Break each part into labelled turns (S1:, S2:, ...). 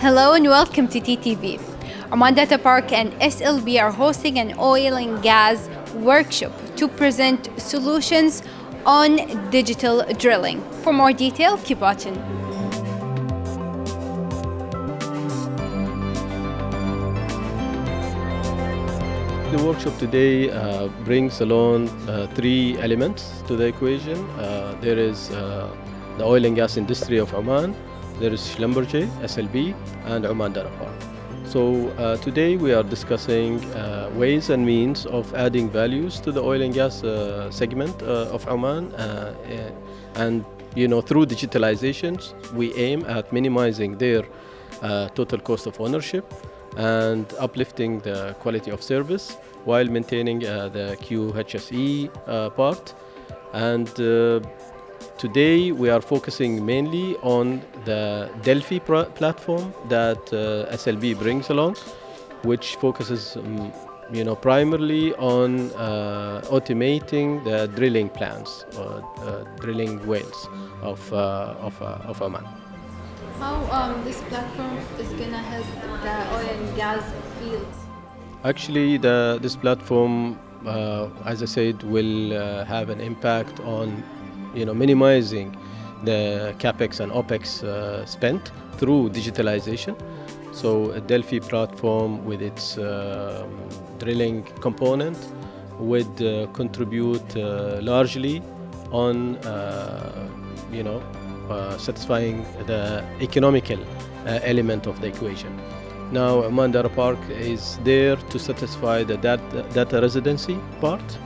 S1: Hello and welcome to TTV. Oman Data Park and SLB are hosting an oil and gas workshop to present solutions on digital drilling. For more detail, keep watching.
S2: The workshop today brings along three elements to the equation. There is the oil and gas industry of Oman, there is Schlumberger, SLB, and Oman Data Park. So today we are discussing ways and means of adding values to the oil and gas segment of Oman, and through digitalizations we aim at minimizing their total cost of ownership and uplifting the quality of service while maintaining the QHSE part. And today we are focusing mainly on the Delphi platform that SLB brings along, which focuses primarily on automating the drilling plans or drilling wells of Oman.
S1: How this platform is going to help the oil and gas fields?
S2: Actually, this platform, as I said, will have an impact on minimizing the capex and opex spent through digitalization. So a Delphi platform with its drilling component would contribute largely on satisfying the economical element of the equation. Now, Oman Data Park is there to satisfy the data residency part,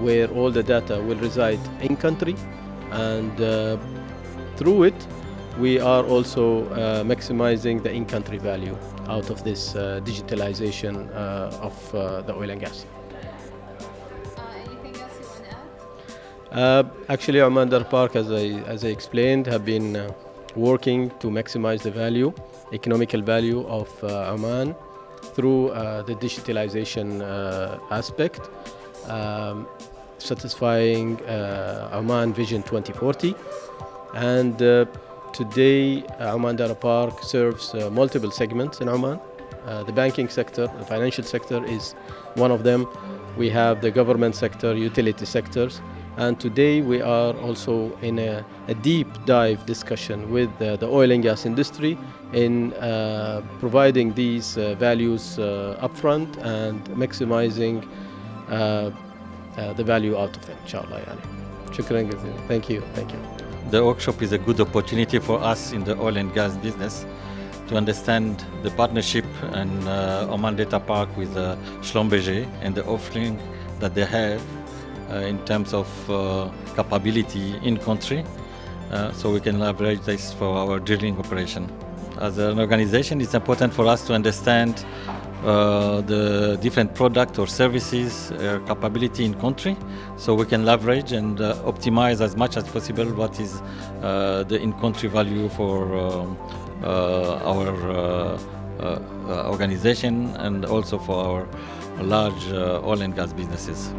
S2: where all the data will reside in country, and through it we are also maximizing the in-country value out of this digitalization of the oil and gas.
S1: Anything else you want to add?
S2: Actually, Oman Data Park, as I explained, have been working to maximize the value, economical value of Oman through the digitalization aspect, satisfying Oman Vision 2040. And today, Oman Data Park serves multiple segments in Oman. The banking sector, the financial sector is one of them. We have the government sector, utility sectors. And today we are also in a deep dive discussion with the oil and gas industry in providing these values upfront and maximizing the value out of them, inshallah. Shukran jazeelan. Thank you.
S3: The workshop is a good opportunity for us in the oil and gas business to understand the partnership and Oman Data Park with Schlumberger and the offering that they have in terms of capability in country, so we can leverage this for our drilling operation. As an organization, it's important for us to understand the different product or services capability in country, so we can leverage and optimize as much as possible what is the in-country value for our organization and also for our large oil and gas businesses.